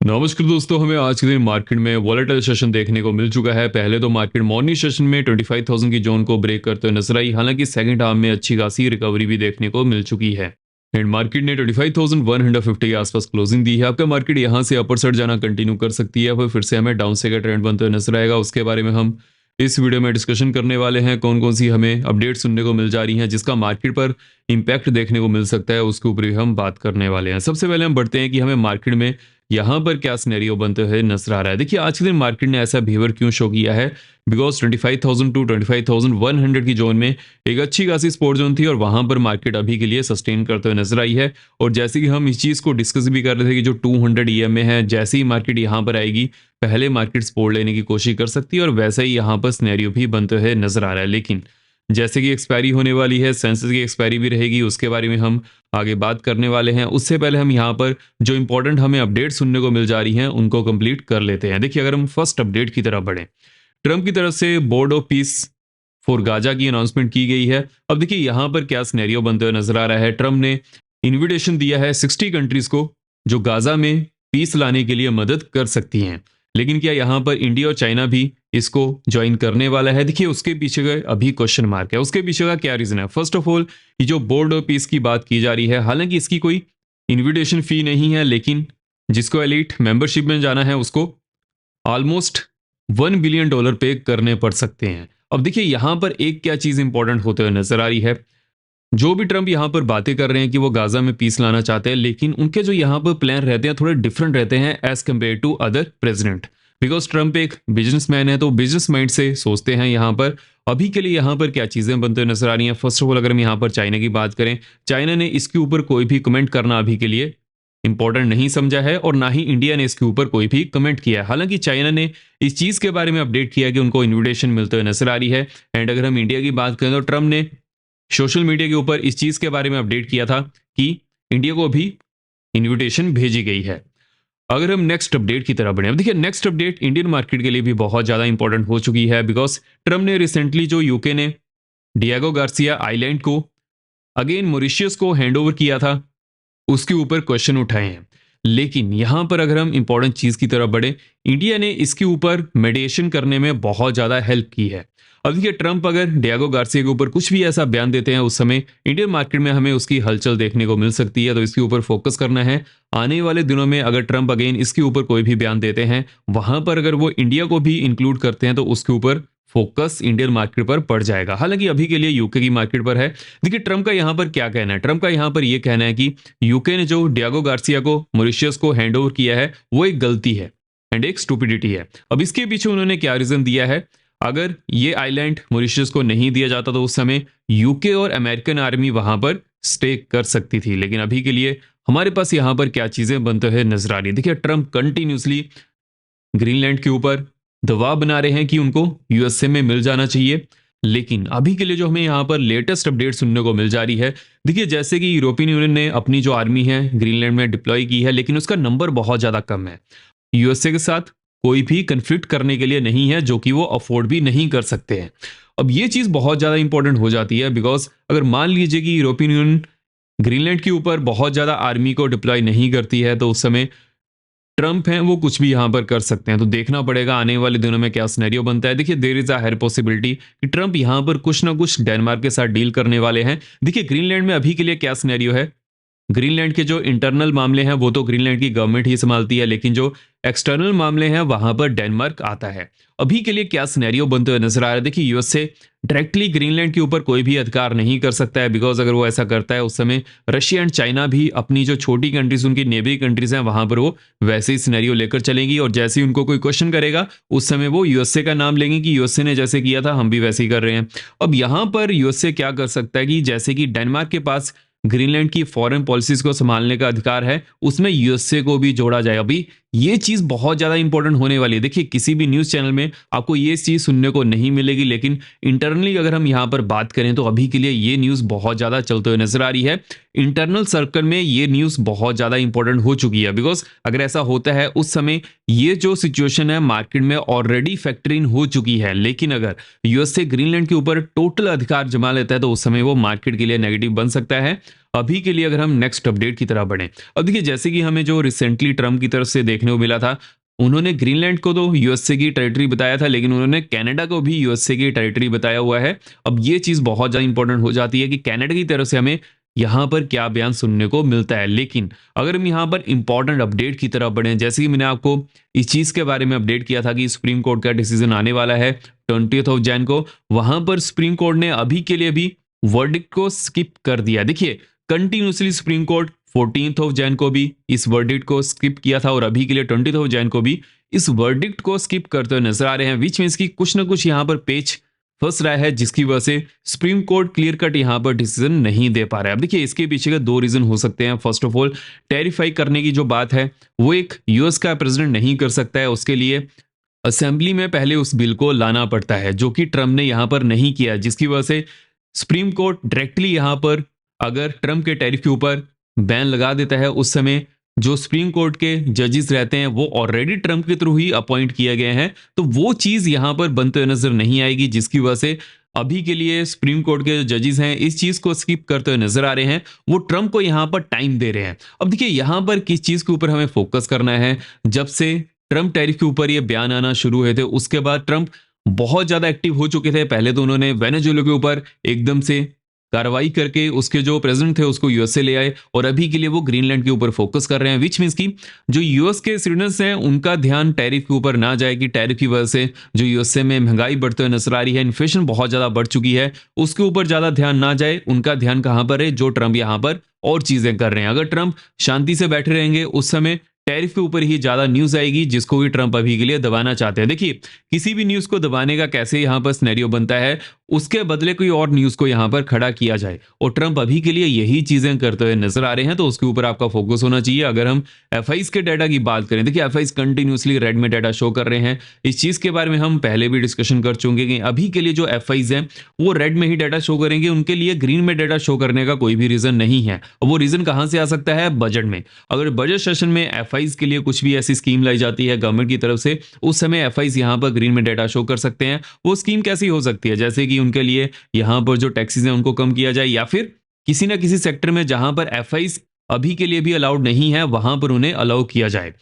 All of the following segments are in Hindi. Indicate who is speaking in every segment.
Speaker 1: नमस्कार दोस्तों, हमें आज के दिन मार्केट में वॉलेटाइल सेशन देखने को मिल चुका है। पहले तो मार्केट मॉर्निंग सेशन में 25,000 की जोन को ब्रेक करते हुए नजर आई। हालांकि सेकंड हाफ में अच्छी खासी रिकवरी भी देखने को मिल चुकी है एंड मार्केट ने 25,150 के आसपास क्लोजिंग दी है। आपका मार्केट यहां से अपर साइड जाना कंटिन्यू कर सकती है, फिर से हमें डाउन साइड का ट्रेंड बनते हुए नजर आएगा। उसके बारे में हम इस वीडियो में डिस्कशन करने वाले हैं। कौन कौन सी हमें अपडेट सुनने को मिल जा रही हैं जिसका मार्केट पर इंपैक्ट देखने को मिल सकता है, उसके ऊपर भी हम बात करने वाले हैं। सबसे पहले हम बढ़ते हैं कि हमें मार्केट में यहाँ पर क्या सिनेरियो बनते हुए नजर आ रहा है। देखिए, आज के दिन मार्केट ने ऐसा बिहेवियर क्यों शो किया है, बिकॉज 25,000 टू 25,100 की जोन में एक अच्छी खासी सपोर्ट जोन थी और वहां पर मार्केट अभी के लिए सस्टेन करते हुए नजर आई है। और जैसे कि हम इस चीज को डिस्कस भी कर रहे थे कि जो 200 EMA है, जैसे ही मार्केट यहाँ पर आएगी पहले मार्केट सपोर्ट लेने की कोशिश कर सकती है और वैसा ही यहाँ पर सिनेरियो भी बनते हुए नजर आ रहा है। लेकिन जैसे कि एक्सपायरी होने वाली है, सेंसेस की एक्सपायरी भी रहेगी, उसके बारे में हम आगे बात करने वाले हैं। उससे पहले हम यहाँ पर जो इंपॉर्टेंट हमें अपडेट सुनने को मिल जा रही हैं उनको कंप्लीट कर लेते हैं। देखिए, अगर हम फर्स्ट अपडेट की तरफ बढ़ें, ट्रंप की तरफ से board of peace for Gaza की अनाउंसमेंट की गई है। अब देखिए यहाँ पर क्या सिनेरियो बनते हुए नजर आ रहा है। ट्रंप ने इन्विटेशन दिया है 60 कंट्रीज को जो गाजा में पीस लाने के लिए मदद कर सकती हैं। लेकिन क्या यहाँ पर इंडिया और चाइना भी इसको ज्वाइन करने वाला है? देखिए, उसके पीछे का अभी क्वेश्चन मार्क है। उसके पीछे का क्या रीजन है? फर्स्ट ऑफ ऑल, ये जो बोर्ड ऑफ पीस की बात की जा रही है, हालांकि इसकी कोई इनविटेशन फी नहीं है, लेकिन जिसको एलिट मेंबरशिप में जाना है उसको ऑलमोस्ट $1 बिलियन पे करने पड़ सकते हैं। अब देखिए, यहां पर एक क्या चीज इंपॉर्टेंट होते हुए नजर आ रही है। जो भी ट्रंप यहाँ पर बातें कर रहे हैं कि वो गाजा में पीस लाना चाहते हैं, लेकिन उनके जो यहाँ पर प्लान रहते हैं थोड़े डिफरेंट रहते हैं as compared to other president. Because Trump एक बिजनेसमैन है, तो बिजनेस माइंड से सोचते हैं। यहाँ पर अभी के लिए यहाँ पर क्या चीजें बनते हुए नजर आ रही हैं। फर्स्ट ऑफ ऑल, अगर हम यहाँ पर चाइना की बात करें, चाइना ने इसके ऊपर कोई भी कमेंट करना अभी के लिए इंपॉर्टेंट नहीं समझा है और ना ही इंडिया ने इसके ऊपर कोई भी कमेंट किया है। हालांकि चाइना ने इस चीज के बारे में अपडेट किया कि उनको इन्विटेशन मिलते हुए नजर आ रही है। एंड अगर हम इंडिया की बात करें तो ट्रंप ने सोशल मीडिया के ऊपर इस चीज के बारे में अपडेट किया था कि इंडिया को भी इनविटेशन भेजी गई है। अगर हम नेक्स्ट अपडेट की तरफ बढ़े, अब देखिए नेक्स्ट अपडेट इंडियन मार्केट के लिए भी बहुत ज्यादा इंपॉर्टेंट हो चुकी है। बिकॉज ट्रम्प ने रिसेंटली जो यूके ने डिएगो गार्सिया आइलैंड को अगेन मॉरिशियस को हैंडओवर किया था, उसके ऊपर क्वेश्चन उठाए हैं। लेकिन यहां पर अगर हम इंपॉर्टेंट चीज की तरफ बढ़े, इंडिया ने इसके ऊपर मेडिएशन करने में बहुत ज्यादा हेल्प की है। अब देखिए, ट्रंप अगर डिएगो गार्सिया के ऊपर कुछ भी ऐसा बयान देते हैं, उस समय इंडियन मार्केट में हमें उसकी हलचल देखने को मिल सकती है। तो इसके ऊपर फोकस करना है। आने वाले दिनों में अगर ट्रंप अगेन इसके ऊपर कोई भी बयान देते हैं, वहां पर अगर वो इंडिया को भी इंक्लूड करते हैं, तो उसके ऊपर फोकस इंडियन मार्केट पर पड़ जाएगा। हालांकि अभी के लिए यूके की मार्केट पर है। देखिए, ट्रंप का यहां पर क्या कहना है। ट्रंप का यहां पर यह कहना है कि यूके ने जो डिएगो गार्सिया को मॉरिशियस को हैंडओवर किया है वो एक गलती है एंड एक स्टूपिडिटी है। अब इसके पीछे उन्होंने क्या रीजन दिया है, अगर ये आइलैंड मॉरिशस को नहीं दिया जाता तो उस समय यूके और अमेरिकन आर्मी वहां पर स्टे कर सकती थी। लेकिन अभी के लिए हमारे पास यहां पर क्या चीजें बनते हुए नजर आ रही है। देखिए, ट्रंप कंटिन्यूसली ग्रीनलैंड के ऊपर दबाव बना रहे हैं कि उनको यूएसए में मिल जाना चाहिए। लेकिन अभी के लिए जो हमें यहाँ पर लेटेस्ट अपडेट सुनने को मिल जा रही है, देखिए जैसे कि यूरोपियन यूनियन ने अपनी जो आर्मी है ग्रीनलैंड में डिप्लॉय की है, लेकिन उसका नंबर बहुत ज्यादा कम है। यूएसए के साथ कोई भी कंफ्लिक्ट करने के लिए नहीं है, जो कि वो अफोर्ड भी नहीं कर सकते हैं। अब ये चीज बहुत ज्यादा इंपॉर्टेंट हो जाती है। बिकॉज अगर मान लीजिए कि यूरोपियन यूनियन ग्रीनलैंड के ऊपर बहुत ज्यादा आर्मी को डिप्लॉय नहीं करती है, तो उस समय ट्रंप हैं वो कुछ भी यहां पर कर सकते हैं। तो देखना पड़ेगा आने वाले दिनों में क्या सिनेरियो बनता है। देखिए, there is a higher possibility कि ट्रंप यहां पर कुछ ना कुछ डेनमार्क के साथ डील करने वाले हैं। देखिए, ग्रीनलैंड में अभी के लिए क्या सिनेरियो है, ग्रीनलैंड के जो इंटरनल मामले हैं वो तो ग्रीनलैंड की गवर्नमेंट ही संभालती है, लेकिन जो एक्सटर्नल मामले हैं वहां पर डेनमार्क आता है। अभी के लिए क्या सिनेरियो बनते हुए नजर आ रहा है, देखिए यूएसए डायरेक्टली ग्रीनलैंड के ऊपर कोई भी अधिकार नहीं कर सकता है। बिकॉज अगर वो ऐसा करता है, उस समय रशिया एंड चाइना भी अपनी जो छोटी कंट्रीज उनकी नेबरी कंट्रीज हैं वहां पर वो वैसे ही सिनेरियो लेकर चलेंगी। और जैसे ही उनको कोई क्वेश्चन करेगा, उस समय वो यूएसए का नाम लेंगे कि यूएसए ने जैसे किया था हम भी वैसे ही कर रहे हैं। अब यहां पर यूएसए क्या कर सकता है कि जैसे कि डेनमार्क के पास ग्रीनलैंड की फॉरेन पॉलिसीज को संभालने का अधिकार है, उसमें यूएसए को भी जोड़ा जाए। अभी ये चीज बहुत ज्यादा इंपॉर्टेंट होने वाली है। देखिए, किसी भी न्यूज चैनल में आपको ये चीज सुनने को नहीं मिलेगी, लेकिन इंटरनली अगर हम यहां पर बात करें तो अभी के लिए ये न्यूज बहुत ज्यादा चलते हुए नजर आ रही है। इंटरनल सर्कल में ये न्यूज बहुत ज्यादा इंपॉर्टेंट हो चुकी है। बिकॉज अगर ऐसा होता है, उस समय ये जो सिचुएशन है मार्केट में ऑलरेडी फैक्टर इन हो चुकी है। लेकिन अगर यूएसए ग्रीनलैंड के ऊपर टोटल अधिकार जमा लेता है, तो उस समय वो मार्केट के लिए नेगेटिव बन सकता है। अभी के लिए अगर हम नेक्स्ट अपडेट की तरफ बढ़ें, अब देखिए जैसे कि हमें जो रिसेंटली ट्रम्प की तरफ से देखने को मिला था, उन्होंने ग्रीनलैंड को तो यूएसए की टेरिटरी बताया था, लेकिन उन्होंने कनाडा को भी यूएसए की टेरिटरी बताया हुआ है। अब ये चीज़ बहुत ज़्यादा इंपॉर्टेंट हो जाती है कि कनाडा की तरफ से हमें यहाँ पर क्या बयान सुनने को मिलता है। लेकिन अगर हम यहाँ पर इंपॉर्टेंट अपडेट की तरफ बढ़ें, जैसे कि मैंने आपको इस चीज़ के बारे में अपडेट किया था कि सुप्रीम कोर्ट का डिसीजन आने वाला है 20th ऑफ जैन को, वहां पर सुप्रीम कोर्ट ने अभी के लिए भी वर्डिक्ट को स्किप कर दिया। देखिए continuously supreme court 14th of Jain को भी इस वर्डिक्ट को स्किप किया था और अभी के लिए 20th ऑफ जैन को भी इस वर्डिक्ट को स्किप करते हुए नजर आ रहे हैं, विच मीन्स की कुछ ना कुछ यहाँ पर पेच फंस रहा है, जिसकी वजह से सुप्रीम कोर्ट क्लियर कट यहाँ पर डिसीजन नहीं दे पा रहा है। अब देखिए इसके पीछे का दो रीजन हो सकते हैं। फर्स्ट ऑफ ऑल, टेरिफाई करने की जो बात है वो एक यूएस का प्रेसिडेंट नहीं कर सकता है, उसके लिए असेंबली में पहले उस बिल को लाना पड़ता है, जो कि ट्रम्प ने यहां पर नहीं किया, जिसकी वजह से सुप्रीम कोर्ट डायरेक्टली यहां पर अगर ट्रम्प के टैरिफ के ऊपर बैन लगा देता है, उस समय जो सुप्रीम कोर्ट के जजेस रहते हैं वो ऑलरेडी ट्रम्प के थ्रू ही अपॉइंट किए गए हैं, तो वो चीज यहां पर बनते हुए नजर नहीं आएगी, जिसकी वजह से अभी के लिए सुप्रीम कोर्ट के जो जजेस हैं इस चीज को स्किप करते हुए नजर आ रहे हैं, वो ट्रम्प को यहां पर टाइम दे रहे हैं। अब देखिए यहां पर किस चीज के ऊपर हमें फोकस करना है, जब से ट्रम्प टैरिफ के ऊपर ये बयान आना शुरू हुए थे उसके बाद ट्रम्प बहुत ज्यादा एक्टिव हो चुके थे। पहले तो उन्होंने वेनेजुएला के ऊपर एकदम से कार्रवाई करके उसके जो प्रेसिडेंट थे उसको यूएसए ले आए, और अभी के लिए वो ग्रीनलैंड के ऊपर फोकस कर रहे हैं, विच मीन्स की जो यूएस के सिटीजन्स हैं उनका ध्यान टैरिफ के ऊपर ना जाए कि टैरिफ की वजह से जो यूएसए में महंगाई बढ़ते हुए नजर आ रही है, इन्फ्लेशन बहुत ज्यादा बढ़ चुकी है, उसके ऊपर ज्यादा ध्यान ना जाए। उनका ध्यान कहां पर है, जो ट्रम्प यहां पर और चीजें कर रहे हैं। अगर ट्रम्प शांति से बैठे रहेंगे उस समय टैरिफ के ऊपर ही ज्यादा न्यूज आएगी, जिसको भी ट्रम्प अभी के लिए दबाना चाहते हैं। देखिए किसी भी न्यूज को दबाने का कैसे यहां पर सिनेरियो बनता है, उसके बदले कोई और न्यूज को यहां पर खड़ा किया जाए, और ट्रम्प अभी के लिए यही चीजें करते हुए नजर आ रहे हैं, तो उसके ऊपर आपका फोकस होना चाहिए। अगर हम एफआईज के डाटा की बात करें, देखिए एफआईज कंटिन्यूसली रेड में डाटा शो कर रहे हैं। इस चीज के बारे में हम पहले भी डिस्कशन कर चुके हैं कि अभी के लिए जो एफआईज हैं वो रेड में ही डाटा शो करेंगे, उनके लिए ग्रीन में डाटा शो करने का कोई भी रीजन नहीं है। और वो रीजन कहां से आ सकता है, बजट में। अगर बजट सेशन में एफआईज के लिए कुछ भी ऐसी स्कीम लाई जाती है गवर्नमेंट की तरफ से, उस समय एफआईज यहां पर ग्रीन में डाटा शो कर सकते हैं। वो स्कीम कैसी हो सकती है, जैसे कि उनके लिए यहां पर जो टैक्सेस हैं उनको कम किया जाए, या फिर किसी ना किसी सेक्टर में जहां पर एफआईज अभी के लिए भी अलाउड नहीं है वहां पर उन्हें अलाउ किया जाए।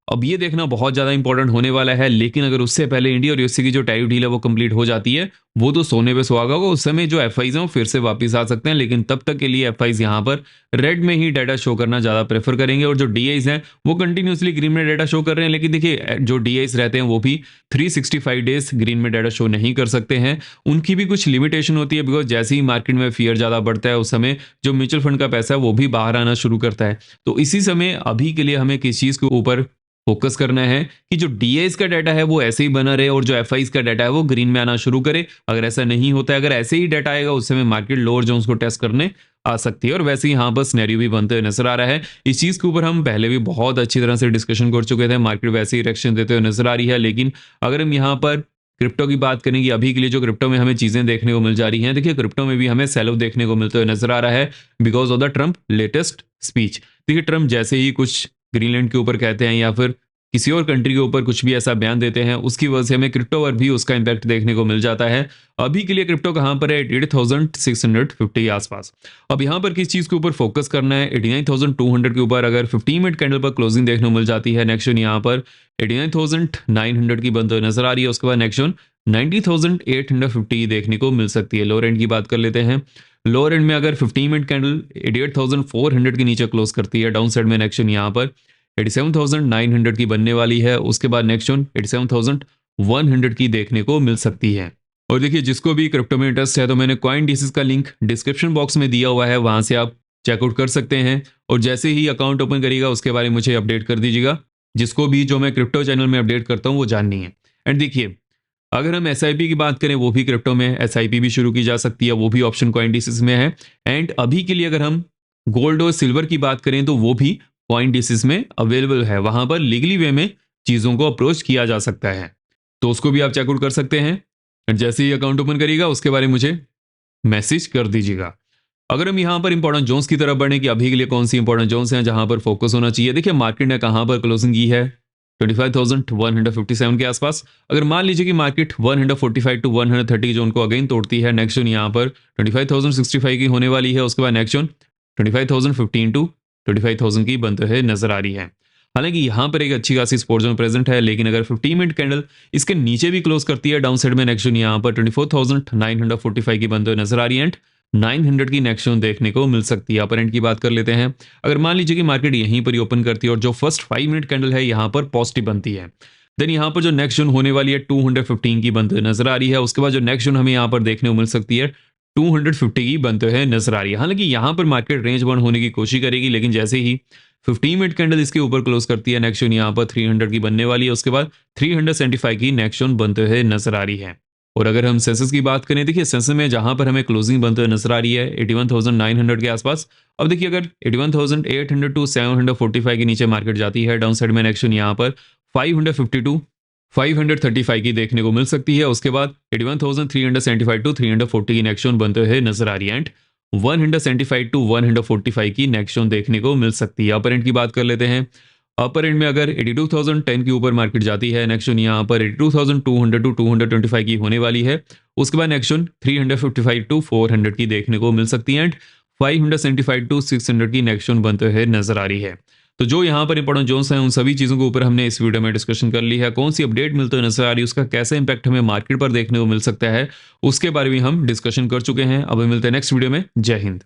Speaker 1: अब ये देखना बहुत ज्यादा इंपॉर्टेंट होने वाला है। लेकिन अगर उससे पहले इंडिया और यूएसए की जो टैरिफ डील है वो कंप्लीट हो जाती है, वो तो सोने पे सुहागा होगा, उस समय जो एफआईज हैं वो फिर से वापस आ सकते हैं। लेकिन तब तक के लिए एफआईज यहां पर रेड में ही डाटा शो करना ज्यादा प्रेफर करेंगे, और जो डीआईज हैं वो कंटिन्यूसली ग्रीन में डाटा शो कर रहे हैं। लेकिन देखिए जो डीआईज रहते हैं वो भी 365 डेज ग्रीन में डाटा शो नहीं कर सकते हैं, उनकी भी कुछ लिमिटेशन होती है, बिकॉज जैसे ही मार्केट में फियर ज्यादा बढ़ता है उस समय जो म्यूचुअल फंड का पैसा है वो भी बाहर आना शुरू करता है। तो इसी समय अभी के लिए हमें किस चीज के ऊपर फोकस करना है कि जो डीआईज का डाटा है वो ऐसे ही बना रहे, और जो एफआईज का डाटा है वो ग्रीन में आना शुरू करे। अगर ऐसा नहीं होता है, अगर ऐसे ही डाटा आएगा उस समय मार्केट लोअर जोन्स को टेस्ट करने आ सकती है, और वैसे ही यहाँ पर सिनेरियो भी बनते हुए नजर आ रहा है। इस चीज के ऊपर हम पहले भी बहुत अच्छी तरह से डिस्कशन कर चुके थे, मार्केट वैसे ही रिएक्शन देते हुए नजर आ रही है। लेकिन अगर हम यहाँ पर क्रिप्टो की बात करेंगे, अभी के लिए जो क्रिप्टो में हमें चीजें देखने को मिल जा रही हैं, देखिए क्रिप्टो में भी हमें सेल ऑफ देखने को मिलते हुए नजर आ रहा है, because of the Trump latest speech. देखिए ट्रम्प जैसे ही कुछ ग्रीनलैंड के ऊपर कहते हैं या फिर किसी और कंट्री के ऊपर कुछ भी ऐसा बयान देते हैं, उसकी वजह से हमें क्रिप्टो पर भी उसका इंपैक्ट देखने को मिल जाता है। अभी के लिए क्रिप्टो कहां पर है, 88,650 के आसपास। अब यहां पर किस चीज के ऊपर फोकस करना है, 89,200 के ऊपर अगर 15 मिनट कैंडल पर क्लोजिंग देखने को मिल जाती है, नेक्स्ट यहाँ पर 89,900 की बनते हुए नजर आ रही है। उसके बाद नेक्स्ट 90,850 देखने को मिल सकती है। लोअर एंड की बात कर लेते हैं, लोअर एंड में अगर 15 मिनट कैंडल 88,400 के नीचे क्लोज करती है, डाउन साइड में नेक्स्ट यहाँ पर 87,900 की बनने वाली है। उसके बाद नेक्स्ट 87,100 की देखने को मिल सकती है। और देखिए जिसको भी क्रिप्टो में इंटरेस्ट है तो मैंने कॉइन डिसीज का लिंक डिस्क्रिप्शन बॉक्स में दिया हुआ है, वहां से आप चेकआउट कर सकते हैं। और जैसे ही अकाउंट ओपन करिएगा उसके बारे में मुझे अपडेट कर दीजिएगा, जिसको भी जो मैं क्रिप्टो चैनल में अपडेट करता हूँ वो जाननी है। एंड देखिए अगर हम एसआईपी की बात करें, वो भी क्रिप्टो में एसआईपी भी शुरू की जा सकती है, वो भी ऑप्शन कॉइन डिसीज में है। एंड अभी के लिए अगर हम गोल्ड और सिल्वर की बात करें तो वो भी कॉइन डिसीज में अवेलेबल है, वहां पर लीगली वे में चीजों को अप्रोच किया जा सकता है, तो उसको भी आप चेकआउट कर सकते हैं। जैसे ही अकाउंट ओपन करिएगा उसके बारे में मुझे मैसेज कर दीजिएगा। अगर हम यहाँ पर इंपॉर्टेंट जोन्स की तरफ बढ़े कि अभी के लिए कौन सी इंपॉर्टेंट जोन्स हैं जहां पर फोकस होना चाहिए, देखिए मार्केट ने कहां पर क्लोजिंग की है, 25,157 के आसपास। अगर मान लीजिए कि मार्केट 145 टू 130 जोन को अगेन तोड़ती है, नेक्स्ट जोन यहाँ पर 25,065 की होने वाली है। उसके बाद नेक्स्ट जोन 25,015 टू 25,000 की बनते हुए नजर आ रही है। हालांकि यहाँ पर एक अच्छी खासी सपोर्ट जोन प्रेजेंट है, लेकिन अगर 50 मिनट कैंडल इसके नीचे भी क्लोज करती है डाउन साइड में, नेक्स्ट जोन यहाँ पर 24,945 की बनते हुए नजर आ रही है एंड 900 की नेक्स्ट जोन देखने को मिल सकती है। अपर एंड की बात कर लेते हैं, अगर मान लीजिए कि मार्केट यहीं पर ही ओपन करती है और जो फर्स्ट 5 मिनट कैंडल है यहाँ पर पॉजिटिव बनती है, देन यहाँ पर जो नेक्स्ट जोन होने वाली है 215 की बनते हुए नजर आ रही है। उसके बाद जो नेक्स्ट जोन हमें यहाँ पर देखने को मिल सकती है 250 की बनते हुए नजर आ रही है। हालांकि यहाँ पर मार्केट रेंज बाउंड होने की कोशिश करेगी, लेकिन जैसे ही 15 मिनट कैंडल इसके ऊपर क्लोज करती है, नेक्स्ट जोन यहाँ पर 300 की बनने वाली है। उसके बाद 375 की नेक्स्ट जोन बनते हुए नजर आ रही है। और अगर हम सेंसेक्स की बात करें, देखिए सेंसेक्स में जहां पर हमें क्लोजिंग बनते हुए नजर आ रही है 81,900 के आसपास। अब देखिए अगर 81,800 टू 745 के नीचे मार्केट जाती है डाउन साइड में, नेक्स्ट जोन यहाँ पर 552 535 की देखने को मिल सकती है। उसके बाद 81,375 टू 340 की नेक्स्ट जोन बनते हुए नजर आ रही है एंड 175 टू 145 की नेक्स्ट जोन देखने को मिल सकती है। अपर एंड की बात कर लेते हैं, अपर एंड में अगर 82,010 के ऊपर मार्केट जाती है, नेक्स्ट जोन यहाँ पर 82,200 टू 225 की होने वाली है। उसके बाद नेक्स्ट जोन 355 टू 400 की देखने को मिल सकती है एंड 575 टू 600 की नेक्स्ट जोन बनते हुए नजर आ रही है। तो जो यहाँ पर इंपॉर्टेंट जोन्स हैं उन सभी चीज़ों के ऊपर हमने इस वीडियो में डिस्कशन कर ली है। कौन सी अपडेट मिलते हुए नजर आ रही है, उसका कैसा इंपैक्ट हमें मार्केट पर देखने को मिल सकता है, उसके बारे में हम डिस्कशन कर चुके हैं। अब मिलते हैं नेक्स्ट वीडियो में। जय हिंद।